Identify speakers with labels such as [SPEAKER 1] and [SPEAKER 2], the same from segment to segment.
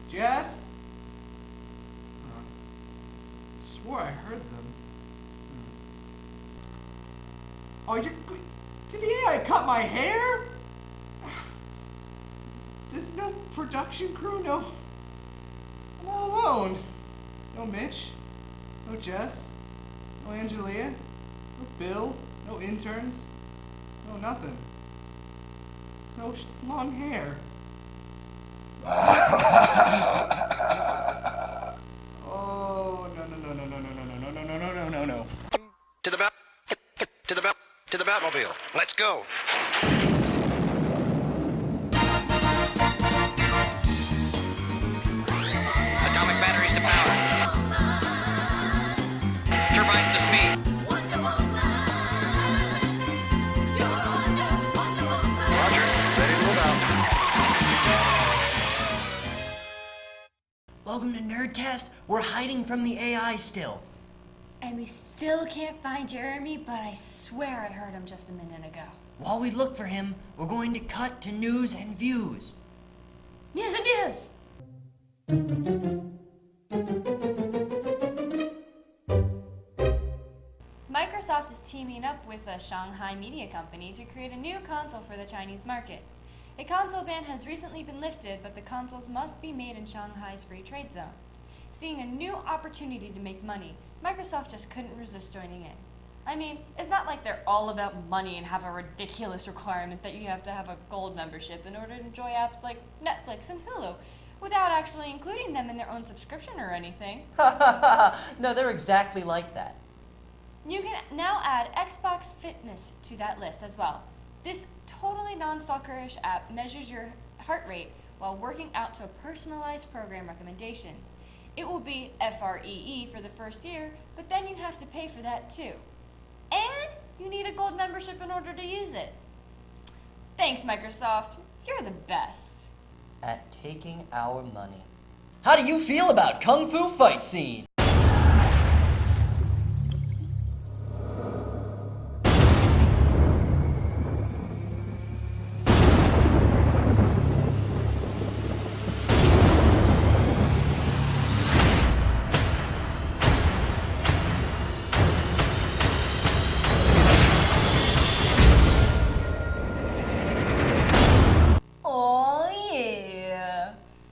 [SPEAKER 1] Jess? Swore I heard them. Oh, you're... Did the AI cut my hair? There's no production crew, no... I'm all alone. No Mitch, no Jess, no Angelia, no Bill, no interns, no nothing. No long hair. Oh, no.
[SPEAKER 2] To the Batmobile. Let's go. Atomic batteries to power. Turbines to speed. Roger. Ready to move out.
[SPEAKER 3] Welcome to Nerdcast. We're hiding from the AI still.
[SPEAKER 4] And we still can't find Jeremy, but I swear I heard him just a minute ago.
[SPEAKER 3] While we look for him, we're going to cut to news and views.
[SPEAKER 4] News and views! Microsoft is teaming up with a Shanghai media company to create a new console for the Chinese market. A console ban has recently been lifted, but the consoles must be made in Shanghai's free trade zone. Seeing a new opportunity to make money, Microsoft just couldn't resist joining in. I mean, it's not like they're all about money and have a ridiculous requirement that you have to have a gold membership in order to enjoy apps like Netflix and Hulu, without actually including them in their own subscription or anything.
[SPEAKER 3] No, they're exactly like that.
[SPEAKER 4] You can now add Xbox Fitness to that list as well. This totally non-stalkerish app measures your heart rate while working out to personalized program recommendations. It will be FREE for the first year, but then you have to pay for that too. And you need a gold membership in order to use it. Thanks, Microsoft. You're the best.
[SPEAKER 3] At taking our money. How do you feel about Kung Fu fight scene?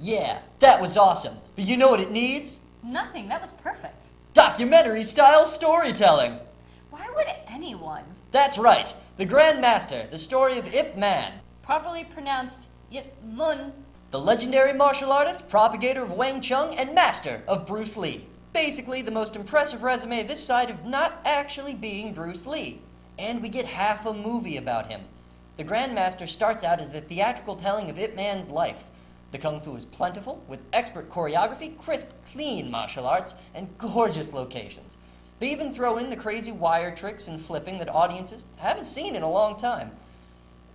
[SPEAKER 3] Yeah, that was awesome. But you know what it needs?
[SPEAKER 4] Nothing. That was perfect.
[SPEAKER 3] Documentary-style storytelling.
[SPEAKER 4] Why would anyone?
[SPEAKER 3] That's right. The Grandmaster, the story of Ip Man.
[SPEAKER 4] Properly pronounced Yip Mun.
[SPEAKER 3] The legendary martial artist, propagator of Wang Chung, and master of Bruce Lee. Basically, the most impressive resume this side of not actually being Bruce Lee. And we get half a movie about him. The Grandmaster starts out as the theatrical telling of Ip Man's life. The kung fu is plentiful, with expert choreography, crisp, clean martial arts, and gorgeous locations. They even throw in the crazy wire tricks and flipping that audiences haven't seen in a long time.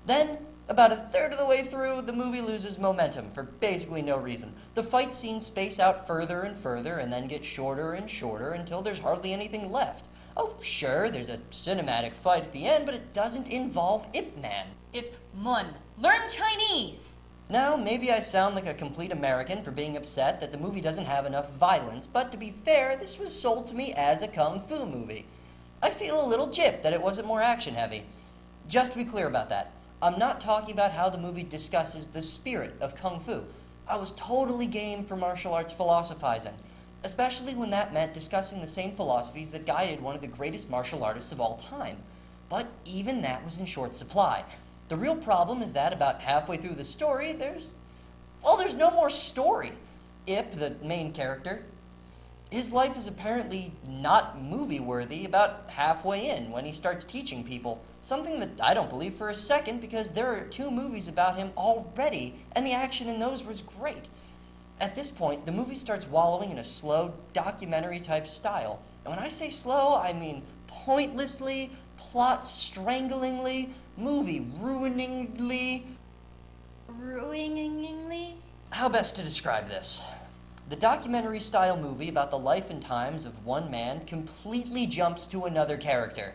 [SPEAKER 3] Then, about a third of the way through, the movie loses momentum for basically no reason. The fight scenes space out further and further and then get shorter and shorter until there's hardly anything left. Oh, sure, there's a cinematic fight at the end, but it doesn't involve Ip Man.
[SPEAKER 4] Ip Mun. Learn Chinese!
[SPEAKER 3] Now, maybe I sound like a complete American for being upset that the movie doesn't have enough violence, but to be fair, this was sold to me as a kung fu movie. I feel a little gypped that it wasn't more action-heavy. Just to be clear about that, I'm not talking about how the movie discusses the spirit of kung fu. I was totally game for martial arts philosophizing, especially when that meant discussing the same philosophies that guided one of the greatest martial artists of all time. But even that was in short supply. The real problem is that about halfway through the story, there's no more story. Ip, the main character, his life is apparently not movie-worthy about halfway in when he starts teaching people, something that I don't believe for a second because there are 2 movies about him already, and the action in those was great. At this point, the movie starts wallowing in a slow, documentary-type style. And when I say slow, I mean pointlessly, plot-stranglingly, movie-ruiningly.
[SPEAKER 4] Ruiningly?
[SPEAKER 3] How best to describe this? The documentary-style movie about the life and times of one man completely jumps to another character.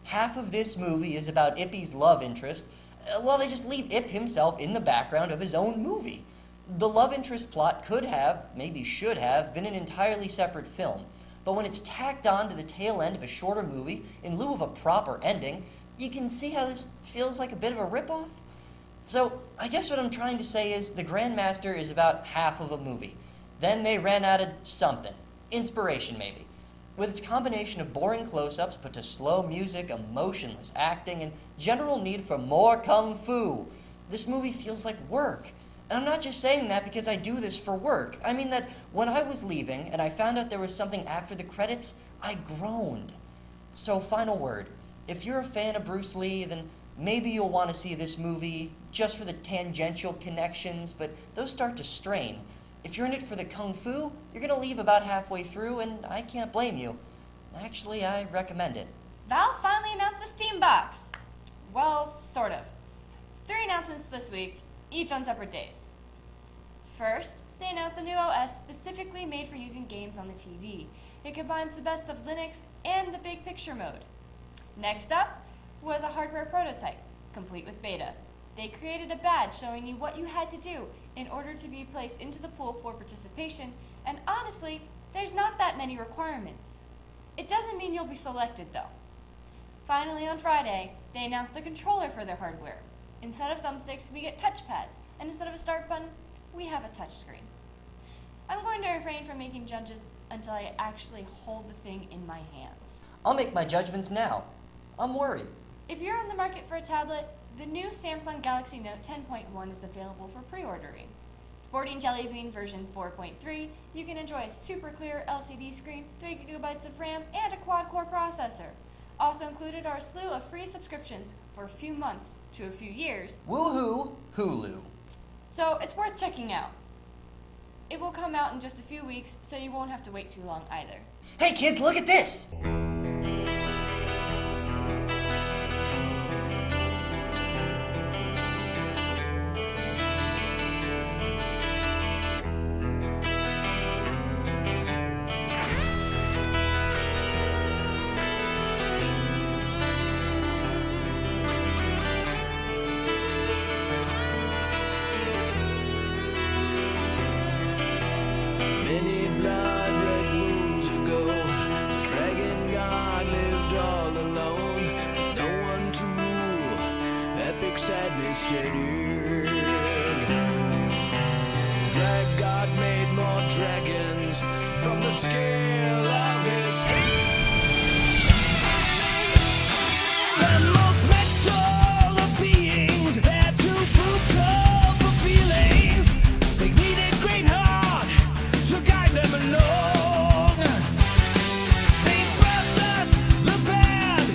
[SPEAKER 3] Half of this movie is about Ippy's love interest, while they just leave Ip himself in the background of his own movie. The love interest plot could have, maybe should have, been an entirely separate film, but when it's tacked on to the tail end of a shorter movie in lieu of a proper ending, you can see how this feels like a bit of a ripoff. So, I guess what I'm trying to say is the Grandmaster is about half of a movie. Then they ran out of something. Inspiration, maybe. With its combination of boring close-ups put to slow music, emotionless acting, and general need for more kung fu, this movie feels like work. And I'm not just saying that because I do this for work. I mean that when I was leaving and I found out there was something after the credits, I groaned. So, final word. If you're a fan of Bruce Lee, then maybe you'll want to see this movie just for the tangential connections, but those start to strain. If you're in it for the kung fu, you're going to leave about halfway through, and I can't blame you. Actually, I recommend it.
[SPEAKER 4] Valve finally announced the Steam Box. Well, sort of. 3 announcements this week, each on separate days. First, they announced a new OS specifically made for using games on the TV. It combines the best of Linux and the big picture mode. Next up was a hardware prototype, complete with beta. They created a badge showing you what you had to do in order to be placed into the pool for participation, and honestly, there's not that many requirements. It doesn't mean you'll be selected, though. Finally, on Friday, they announced the controller for their hardware. Instead of thumbsticks, we get touchpads, and instead of a start button, we have a touchscreen. I'm going to refrain from making judgments until I actually hold the thing in my hands.
[SPEAKER 3] I'll make my judgments now. I'm worried.
[SPEAKER 4] If you're on the market for a tablet, the new Samsung Galaxy Note 10.1 is available for pre-ordering. Sporting Jelly Bean version 4.3, you can enjoy a super clear LCD screen, 3 GB of RAM, and a quad-core processor. Also included are a slew of free subscriptions for a few months to a few years.
[SPEAKER 3] Woohoo, Hulu.
[SPEAKER 4] So it's worth checking out. It will come out in just a few weeks, so you won't have to wait too long either.
[SPEAKER 3] Hey kids, look at this!
[SPEAKER 5] Many blood red moons ago, the dragon god lived all alone, with no one to rule. Epic sadness set in. Drag god made more dragons from the scale of his head. The most metal of beings, they're too brutal for feelings. They needed great heart to guide them along. They brought us the band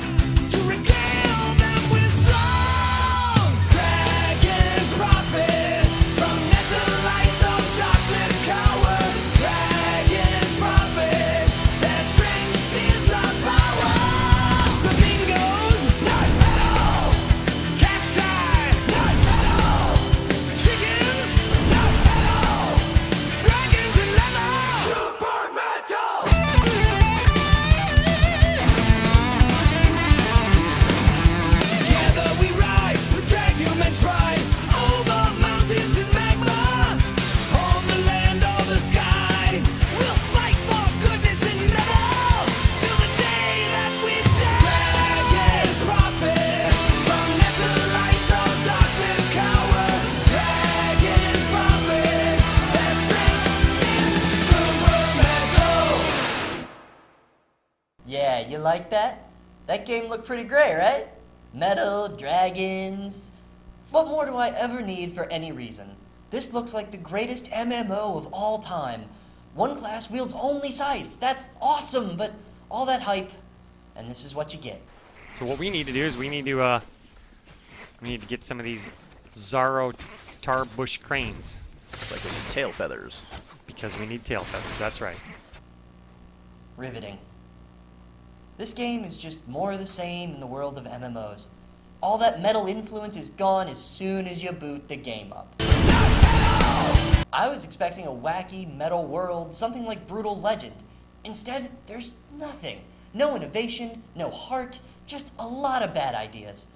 [SPEAKER 5] to regale them with songs. Dragons profit from netherite of darkness cowards. Dragons profit, their strength is our power. Flamingos, not metal. Cacti, not metal. Chickens, not metal. Dragons and leather, super metal. Together we ride with drag humans pride over mountains and magma, on the land or the sky. We'll fight for goodness and metal till the day that we die. Dragons profit from netherite or darkness cowards. Dragons profit, their strength is super metal.
[SPEAKER 3] Yeah, you like that? That game looked pretty great, right? Metal, dragons. What more do I ever need for any reason? This looks like the greatest MMO of all time. One class wields only scythes. That's awesome, but all that hype, and this is what you get.
[SPEAKER 6] So what we need to do is we need to get some of these Zaro Tarbush cranes
[SPEAKER 7] It's like we need tail feathers.
[SPEAKER 6] because we need tail feathers. That's right.
[SPEAKER 3] Riveting. This game is just more of the same in the world of MMOs. All that metal influence is gone as soon as you boot the game up. I was expecting a wacky metal world, something like Brutal Legend. Instead, there's nothing. No innovation, no heart, just a lot of bad ideas.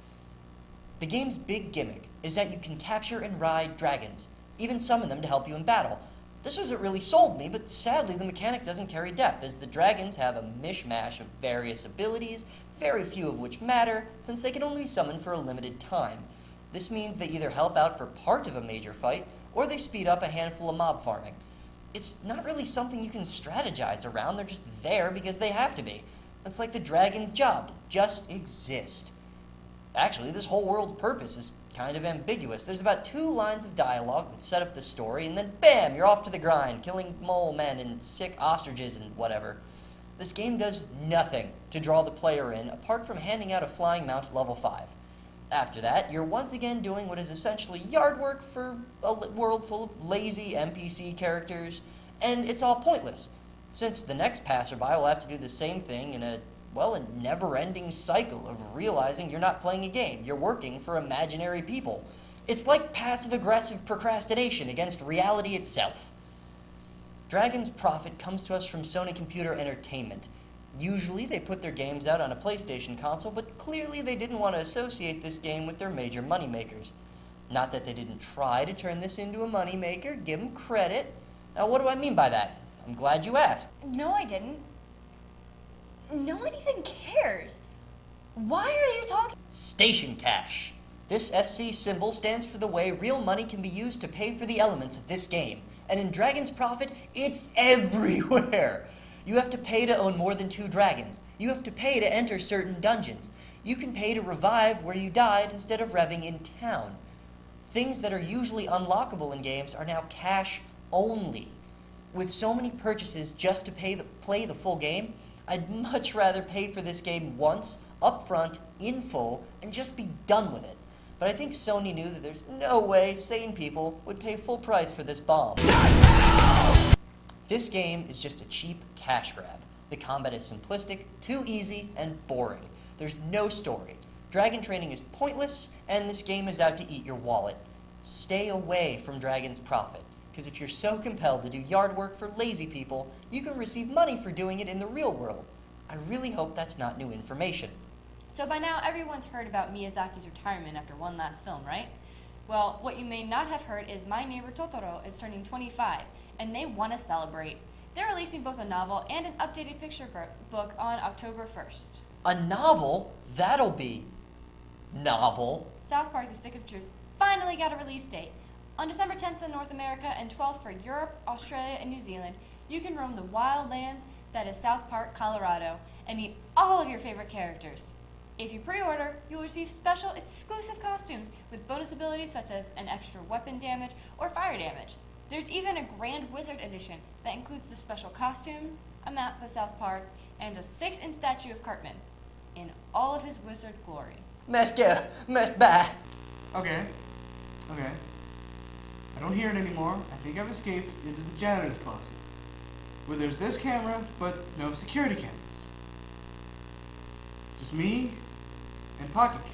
[SPEAKER 3] The game's big gimmick is that you can capture and ride dragons. even summon them to help you in battle. This was what really sold me, but sadly the mechanic doesn't carry depth, as the dragons have a mishmash of various abilities, very few of which matter, since they can only be summoned for a limited time. This means they either help out for part of a major fight, or they speed up a handful of mob farming. It's not really something you can strategize around, they're just there because they have to be. It's like the dragon's job, to just exist. Actually, this whole world's purpose is kind of ambiguous. There's about 2 lines of dialogue that set up the story, and then bam, you're off to the grind, killing mole men and sick ostriches and whatever. This game does nothing to draw the player in, apart from handing out a flying mount level 5. After that, you're once again doing what is essentially yard work for a world full of lazy NPC characters, and it's all pointless, since the next passerby will have to do the same thing in a never-ending cycle of realizing you're not playing a game, you're working for imaginary people. It's like passive-aggressive procrastination against reality itself. Dragon's Prophet comes to us from Sony Computer Entertainment. Usually they put their games out on a PlayStation console, but clearly they didn't want to associate this game with their major moneymakers. Not that they didn't try to turn this into a moneymaker, give them credit. Now what do I mean by that? I'm glad you asked.
[SPEAKER 4] No, I didn't. No one even cares. Why are you talking?
[SPEAKER 3] Station Cash. This SC symbol stands for the way real money can be used to pay for the elements of this game. And in Dragon's Prophet, it's everywhere. You have to pay to own more than 2 dragons. You have to pay to enter certain dungeons. You can pay to revive where you died instead of revving in town. Things that are usually unlockable in games are now cash only. With so many purchases just to play the full game, I'd much rather pay for this game once, upfront, in full, and just be done with it. But I think Sony knew that there's no way sane people would pay full price for this bomb. This game is just a cheap cash grab. The combat is simplistic, too easy, and boring. There's no story. Dragon training is pointless, and this game is out to eat your wallet. Stay away from Dragon's Prophet, because if you're so compelled to do yard work for lazy people, you can receive money for doing it in the real world. I really hope that's not new information.
[SPEAKER 4] So by now, everyone's heard about Miyazaki's retirement after one last film, right? Well, what you may not have heard is My Neighbor Totoro is turning 25, and they want to celebrate. They're releasing both a novel and an updated picture book on October 1st.
[SPEAKER 3] A novel? That'll be novel.
[SPEAKER 4] South Park: The Stick of Truth finally got a release date. On December 10th in North America and 12th for Europe, Australia, and New Zealand, you can roam the wild lands that is South Park, Colorado, and meet all of your favorite characters. If you pre-order, you'll receive special exclusive costumes with bonus abilities such as an extra weapon damage or fire damage. There's even a Grand Wizard edition that includes the special costumes, a map of South Park, and a 6-inch statue of Cartman in all of his wizard glory.
[SPEAKER 3] Must buy.
[SPEAKER 1] Okay. I don't hear it anymore. I think I've escaped into the janitor's closet, where there's this camera, but no security cameras. Just me and Pocket Cat.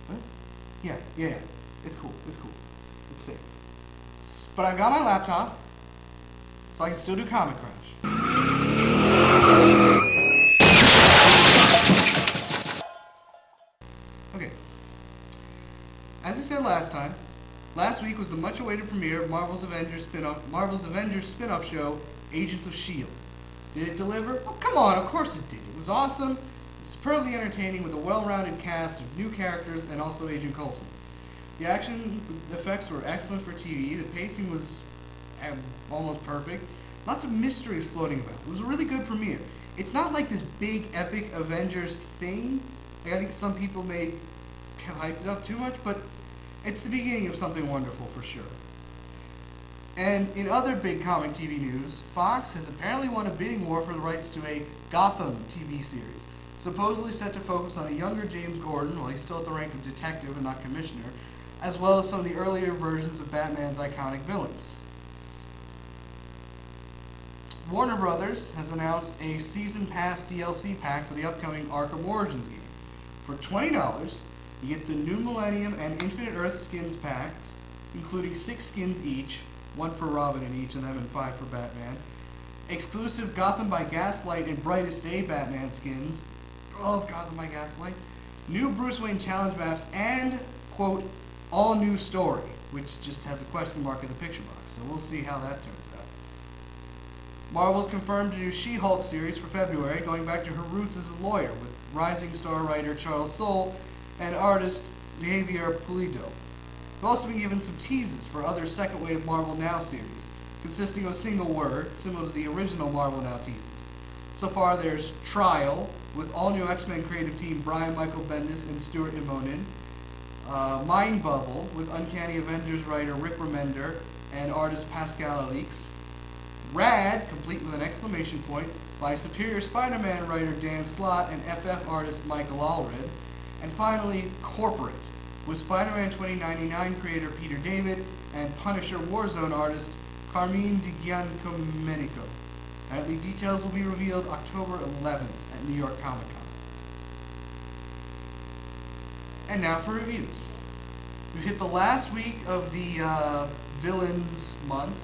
[SPEAKER 1] What? Yeah. It's cool. It's safe. But I've got my laptop, so I can still do Comic Crash. Okay. As I said last week was the much-awaited premiere of Marvel's Avengers spin-off show, Agents of S.H.I.E.L.D. Did it deliver? Oh, come on, of course it did. It was awesome, superbly entertaining with a well-rounded cast of new characters and also Agent Coulson. The action effects were excellent for TV, the pacing was almost perfect, lots of mysteries floating about. It was a really good premiere. It's not like this big, epic Avengers thing. Like, I think some people may have hyped it up too much, but it's the beginning of something wonderful for sure. And in other big comic TV news, Fox has apparently won a bidding war for the rights to a Gotham TV series, supposedly set to focus on a younger James Gordon, while he's still at the rank of detective and not commissioner, as well as some of the earlier versions of Batman's iconic villains. Warner Brothers has announced a Season Pass DLC pack for the upcoming Arkham Origins game. For $20, you get the New Millennium and Infinite Earth skins packs, including 6 skins each, 1 for Robin in each of them and 5 for Batman. Exclusive Gotham by Gaslight and Brightest Day Batman skins. Love Gotham by Gaslight. New Bruce Wayne challenge maps and, quote, all new story. which just has a question mark in the picture box, so we'll see how that turns out. Marvel's confirmed to do She-Hulk series for February, going back to her roots as a lawyer, with rising star writer Charles Soule and artist Javier Pulido. We've also been given some teases for other second wave Marvel Now series, consisting of a single word, similar to the original Marvel Now teases. So far there's Trial, with all-new X-Men creative team Brian Michael Bendis and Stuart Immonen. Mind Bubble, with Uncanny Avengers writer Rick Remender and artist Pascal Alix. Rad, complete with an exclamation point, by Superior Spider-Man writer Dan Slott and FF artist Michael Allred. And finally, Corporate, with Spider-Man 2099 creator Peter David and Punisher Warzone artist Carmine Giandomenico. Apparently details will be revealed October 11th at New York Comic Con. And now for reviews. We've hit the last week of the Villains month.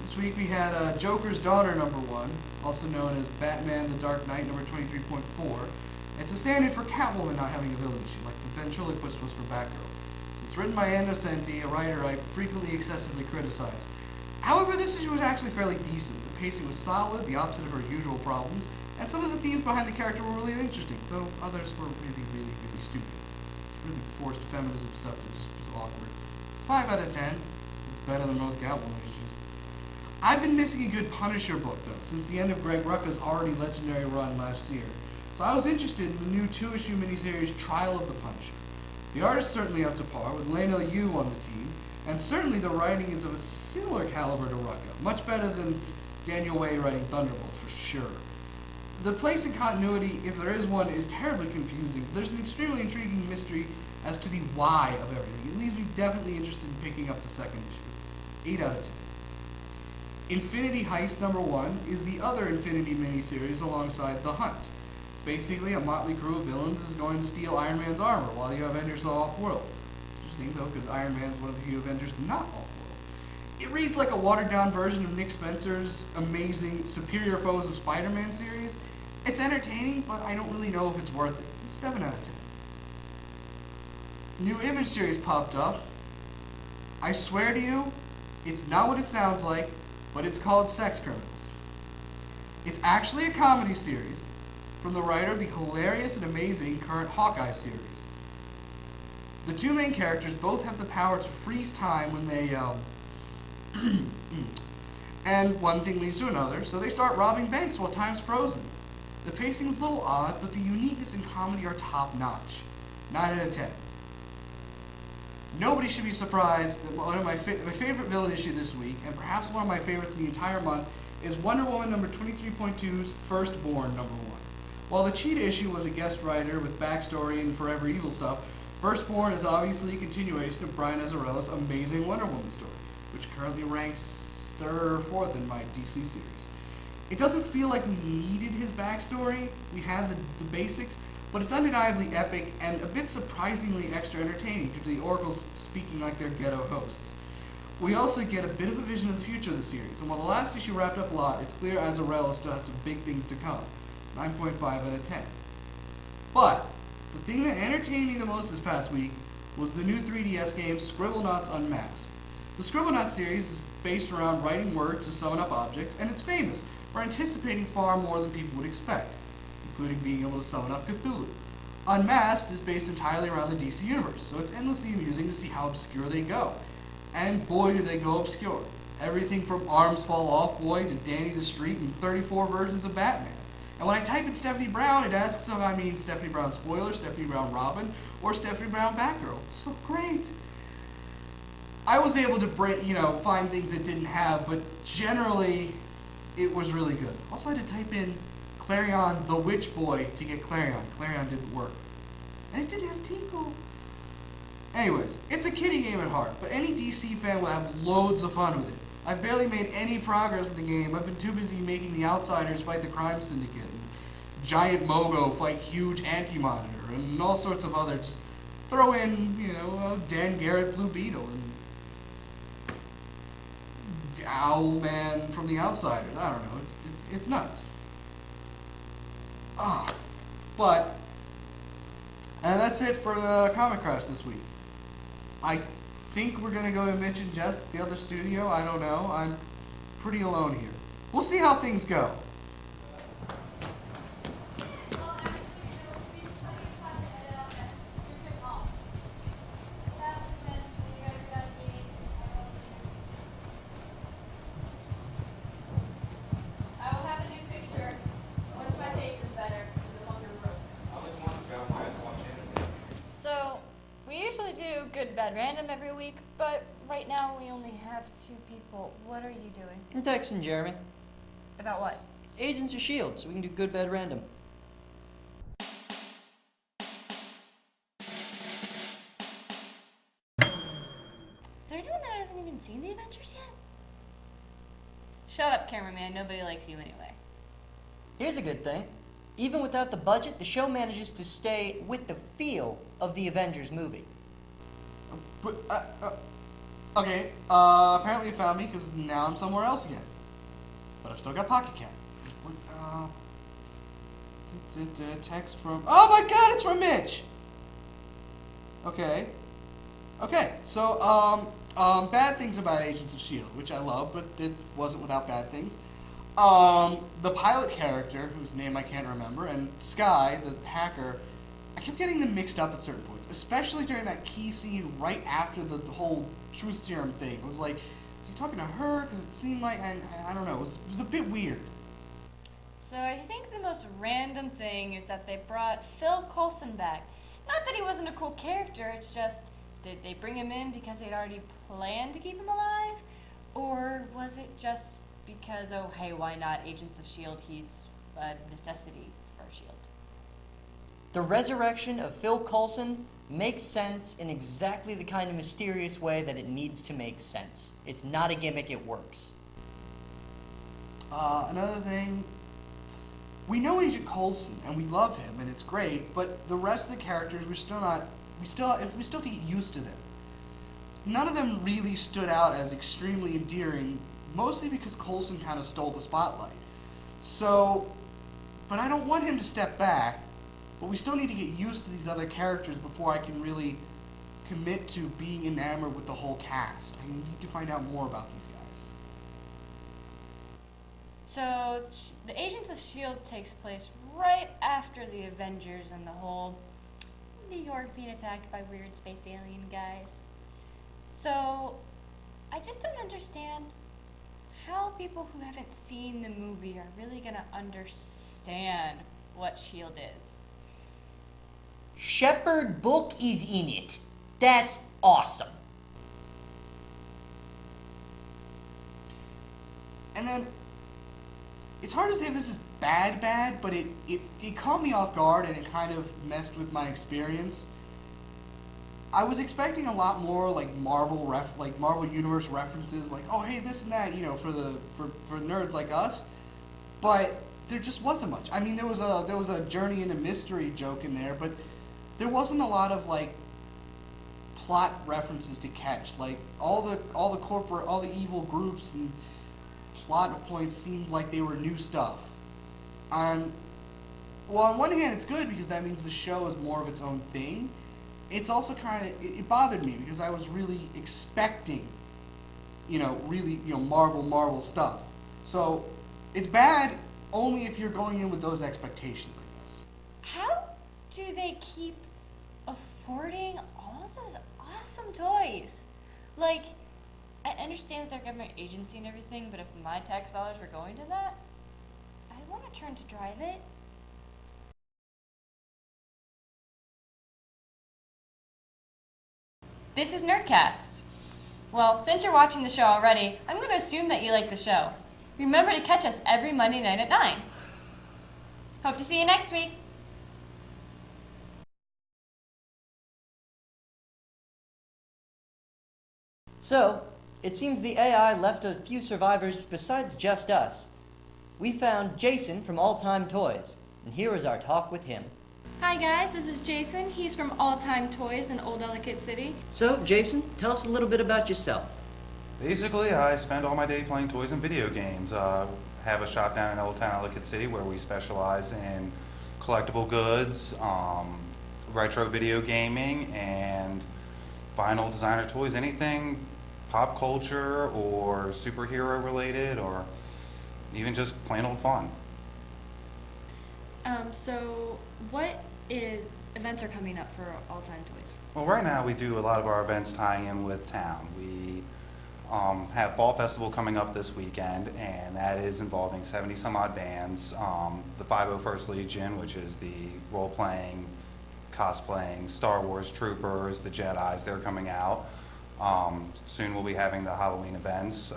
[SPEAKER 1] This week we had Joker's Daughter #1, also known as Batman the Dark Knight #23.4. It's a stand-in for Catwoman not having a villain issue, like the ventriloquist was for Batgirl. So it's written by Innocenti, a writer I frequently excessively criticize. However, this issue was actually fairly decent. The pacing was solid, the opposite of her usual problems, and some of the themes behind the character were really interesting, though others were really, really, really stupid. It's really forced feminism stuff that just was awkward. 5 out of 10. It's better than most Catwoman issues. I've been missing a good Punisher book, though, since the end of Greg Rucka's already legendary run last year. So I was interested in the new 2-issue miniseries Trial of the Punisher. The art is certainly up to par, with Leno Yu on the team, and certainly the writing is of a similar caliber to Rucka, much better than Daniel Way writing Thunderbolts, for sure. The place in continuity, if there is one, is terribly confusing. There's an extremely intriguing mystery as to the why of everything. It leaves me definitely interested in picking up the second issue. 8 out of 10. Infinity Heist #1 is the other Infinity miniseries alongside The Hunt. Basically, a motley crew of villains is going to steal Iron Man's armor while the Avengers are off-world. Interesting, though, because Iron Man's one of the few Avengers not off-world. It reads like a watered-down version of Nick Spencer's amazing Superior Foes of Spider-Man series. It's entertaining, but I don't really know if it's worth it. 7 out of 10. New Image series popped up. I swear to you, it's not what it sounds like, but it's called Sex Criminals. It's actually a comedy series from the writer of the hilarious and amazing current Hawkeye series. The two main characters both have the power to freeze time when they, and one thing leads to another, so they start robbing banks while time's frozen. The pacing's a little odd, but the uniqueness and comedy are top-notch. 9 out of 10. Nobody should be surprised that one of my favorite villain issue this week, and perhaps one of my favorites in the entire month, is Wonder Woman #23.2's Firstborn #1. While the Cheetah issue was a guest writer with backstory and Forever Evil stuff, Firstborn is obviously a continuation of Brian Azzarella's amazing Wonder Woman story, which currently ranks 3rd or 4th in my DC series. It doesn't feel like we needed his backstory. We had the basics, but it's undeniably epic and a bit surprisingly extra entertaining due to the Oracles speaking like their ghetto hosts. We also get a bit of a vision of the future of the series, and while the last issue wrapped up a lot, it's clear Azzarello still has some big things to come. 9.5 out of 10. But the thing that entertained me the most this past week was the new 3DS game Scribblenauts Unmasked. The Scribblenauts series is based around writing words to summon up objects, and it's famous for anticipating far more than people would expect, including being able to summon up Cthulhu. Unmasked is based entirely around the DC universe, so it's endlessly amusing to see how obscure they go. And boy do they go obscure. Everything from Arms Fall Off Boy to Danny the Street and 34 versions of Batman. And when I type in Stephanie Brown, it asks if I mean Stephanie Brown Spoiler, Stephanie Brown Robin, or Stephanie Brown Batgirl. It's so great. I was able to find things it didn't have, but generally it was really good. Also, I had to type in Clarion the Witch Boy to get Clarion. Clarion didn't work. And it didn't have Tinkle. Anyways, it's a kiddie game at heart, but any DC fan will have loads of fun with it. I've barely made any progress in the game. I've been too busy making the Outsiders fight the Crime Syndicate, and Giant Mogo fight Huge Anti-Monitor, and all sorts of other, just throw in, Dan Garrett Blue Beetle, and Owlman from the Outsiders. I don't know, it's nuts. And that's it for the Comic Crash this week. I think we're gonna go to Mitch and Jess at the other studio. I don't know. I'm pretty alone here. We'll see how things go.
[SPEAKER 4] I will have a new picture once my face is better. So, we usually do good, bad, random every week, but right now we only have 2 people. What are you doing?
[SPEAKER 3] I'm texting Jeremy.
[SPEAKER 4] About what?
[SPEAKER 3] Agents of S.H.I.E.L.D, so we can do good, bad, random.
[SPEAKER 4] Is there anyone that hasn't even seen the Avengers yet? Shut up, cameraman. Nobody likes you anyway.
[SPEAKER 3] Here's a good thing. Even without the budget, the show manages to stay with the feel of the Avengers movie.
[SPEAKER 1] But, okay, apparently you found me because now I'm somewhere else again. But I've still got Pocket Cat. What, text from... Oh my god, it's from Mitch! Okay. Okay, so, bad things about Agents of S.H.I.E.L.D, which I love, but it wasn't without bad things. The pilot character, whose name I can't remember, and Sky, the hacker, I kept getting them mixed up at certain points, especially during that key scene right after the whole truth serum thing. It was like, is he talking to her? Because it seemed like, I don't know, it was a bit weird.
[SPEAKER 4] So I think the most random thing is that they brought Phil Coulson back. Not that he wasn't a cool character, it's just, did they bring him in because they'd already planned to keep him alive? Or was it just because, oh hey, why not? Agents of S.H.I.E.L.D, he's a necessity for S.H.I.E.L.D.
[SPEAKER 3] The resurrection of Phil Coulson makes sense in exactly the kind of mysterious way that it needs to make sense. It's not a gimmick, it works.
[SPEAKER 1] Another thing, we know Agent Coulson and we love him and it's great, but the rest of the characters we still have to get used to them. None of them really stood out as extremely endearing, mostly because Coulson kind of stole the spotlight. So, but I don't want him to step back, but we still need to get used to these other characters before I can really commit to being enamored with the whole cast. I need to find out more about these guys.
[SPEAKER 4] So the Agents of S.H.I.E.L.D. takes place right after the Avengers and the whole New York being attacked by weird space alien guys. So I just don't understand how people who haven't seen the movie are really gonna understand what S.H.I.E.L.D. is.
[SPEAKER 3] Shepherd Book is in it. That's awesome.
[SPEAKER 1] And then, it's hard to say if this is bad, but it caught me off guard and it kind of messed with my experience. I was expecting a lot more like Marvel Universe references, like, oh hey, this and that, you know, for nerds like us. But there just wasn't much. I mean, there was a Journey into Mystery joke in there, but there wasn't a lot of like plot references to catch. Like all the evil groups and plot points seemed like they were new stuff. Well, on one hand, it's good because that means the show is more of its own thing. It's also it bothered me because I was really expecting, Marvel stuff. So it's bad only if you're going in with those expectations, I guess.
[SPEAKER 4] How do they keep affording all of those awesome toys? Like, I understand that they're government agency and everything, but if my tax dollars were going to that, I want to turn to drive it. This is Nerdcast. Well, since you're watching the show already, I'm going to assume that you like the show. Remember to catch us every Monday night at 9. Hope to see you next week.
[SPEAKER 3] So, it seems the AI left a few survivors besides just us. We found Jason from All Time Toys, and here is our talk with him.
[SPEAKER 4] Hi guys, this is Jason. He's from All Time Toys in Old Ellicott City.
[SPEAKER 3] So, Jason, tell us a little bit about yourself.
[SPEAKER 8] Basically, I spend all my day playing toys and video games. Have a shop down in Old Town Ellicott City where we specialize in collectible goods, retro video gaming, and vinyl designer toys, anything pop culture or superhero related, or even just plain old fun.
[SPEAKER 4] So what events are coming up for All Time Toys?
[SPEAKER 8] Well, right now we do a lot of our events tying in with town. We have Fall Festival coming up this weekend, and that is involving 70 some odd bands. The 501st Legion, which is the role-playing, cosplaying Star Wars troopers, the Jedis, they're coming out. Soon we'll be having the Halloween events.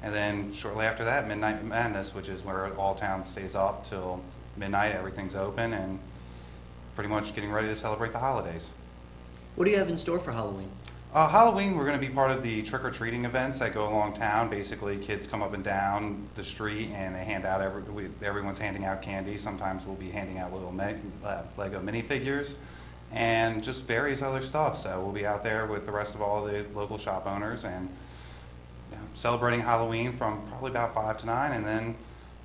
[SPEAKER 8] And then shortly after that, Midnight Madness, which is where all town stays up till midnight, everything's open, and pretty much getting ready to celebrate the holidays.
[SPEAKER 3] What do you have in store for Halloween?
[SPEAKER 8] Halloween, we're going to be part of the trick-or-treating events that go along town. Basically, kids come up and down the street and they hand out, everyone's handing out candy. Sometimes we'll be handing out little Lego minifigures and just various other stuff. So we'll be out there with the rest of all the local shop owners and celebrating Halloween from probably about 5 to 9, and then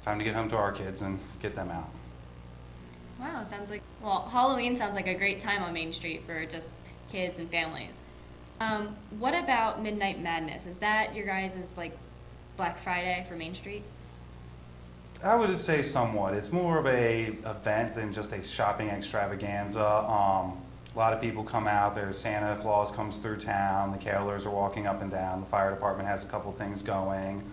[SPEAKER 8] time to get home to our kids and get them out.
[SPEAKER 4] Wow, Halloween sounds like a great time on Main Street for just kids and families. What about Midnight Madness? Is that your guys' like Black Friday for Main Street?
[SPEAKER 8] I would say somewhat. It's more of a event than just a shopping extravaganza. A lot of people come out there. Santa Claus comes through town. The carolers are walking up and down. The fire department has a couple things going.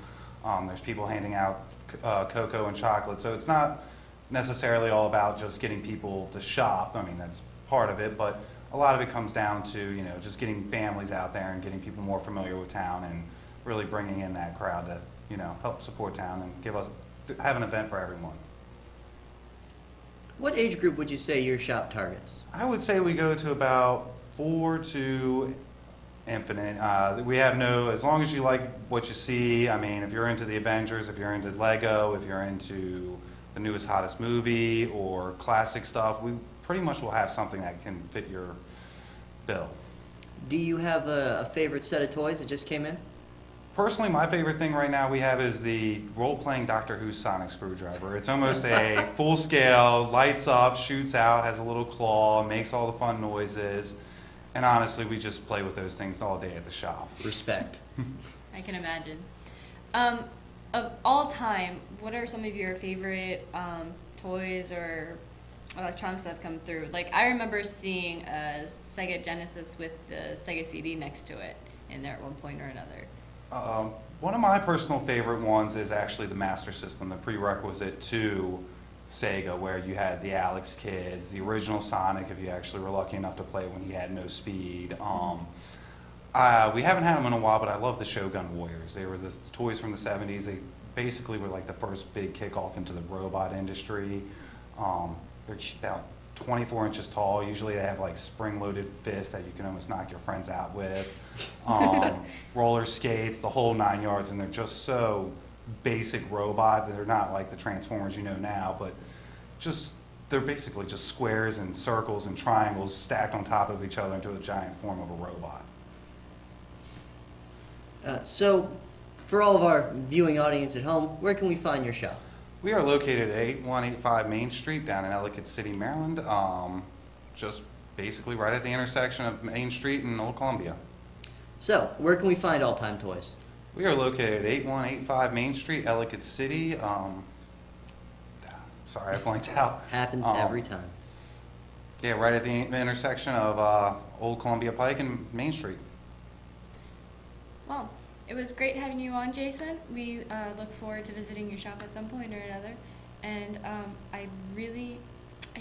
[SPEAKER 8] There's people handing out cocoa and chocolate. So it's not necessarily all about just getting people to shop. I mean, that's part of it, but a lot of it comes down to, just getting families out there and getting people more familiar with town and really bringing in that crowd to, help support town and have an event for everyone.
[SPEAKER 3] What age group would you say your shop targets?
[SPEAKER 8] I would say we go to about 4 to infinite. We have as long as you like what you see. I mean, if you're into the Avengers, if you're into Lego, if you're into the newest, hottest movie or classic stuff, we pretty much will have something that can fit your bill.
[SPEAKER 3] Do you have a favorite set of toys that just came in?
[SPEAKER 8] Personally, my favorite thing right now we have is the role-playing Doctor Who sonic screwdriver. It's almost a full-scale, lights up, shoots out, has a little claw, makes all the fun noises, and honestly, we just play with those things all day at the shop.
[SPEAKER 3] Respect.
[SPEAKER 4] I can imagine. Of all time, what are some of your favorite toys or electronics that have come through? Like, I remember seeing a Sega Genesis with the Sega CD next to it in there at one point or another.
[SPEAKER 8] One of my personal favorite ones is actually the Master System, the prerequisite to Sega, where you had the Alex Kids, the original Sonic, if you actually were lucky enough to play when he had no speed. We haven't had them in a while, but I love the Shogun Warriors. They were the toys from the 70s. They basically were like the first big kickoff into the robot industry. They're about 24 inches tall. Usually they have like spring-loaded fists that you can almost knock your friends out with. Roller skates, the whole 9 yards, and they're just so basic robot. They're not like the Transformers you know now, but they're basically just squares and circles and triangles stacked on top of each other into a giant form of a robot.
[SPEAKER 3] So, for all of our viewing audience at home, where can we find your shop?
[SPEAKER 8] We are located at 8185 Main Street down in Ellicott City, Maryland, just basically right at the intersection of Main Street and Old Columbia.
[SPEAKER 3] So, where can we find All Time Toys?
[SPEAKER 8] We are located at 8185 Main Street, Ellicott City. Sorry, I blanked out.
[SPEAKER 3] Happens every time.
[SPEAKER 8] Yeah, right at the intersection of Old Columbia Pike and Main Street.
[SPEAKER 4] Well, it was great having you on, Jason. We look forward to visiting your shop at some point or another. And I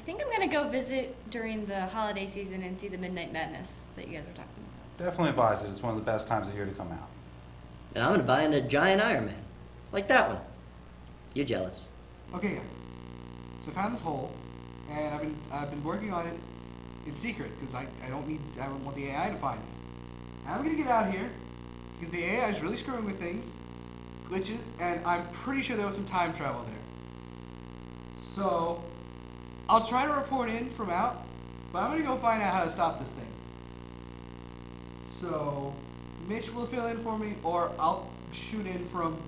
[SPEAKER 4] think I'm going to go visit during the holiday season and see the Midnight Madness that you guys were talking about.
[SPEAKER 8] Definitely advise it. It's one of the best times of year to come out.
[SPEAKER 3] And I'm going to buy in a giant Iron Man. Like that one. You're jealous.
[SPEAKER 1] Okay, guys. So I found this hole, and I've been working on it in secret because I don't want the AI to find me. I'm gonna get out here because the AI is really screwing with things, glitches, and I'm pretty sure there was some time travel there. So I'll try to report in from out, but I'm gonna go find out how to stop this thing. So Mitch will fill in for me, or I'll shoot in from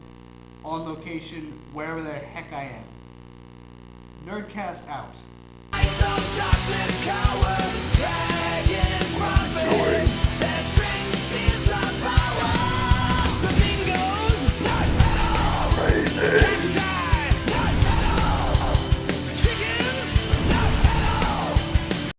[SPEAKER 1] on location wherever the heck I am. Nerdcast out.
[SPEAKER 5] Light of darkness cowers, dragging from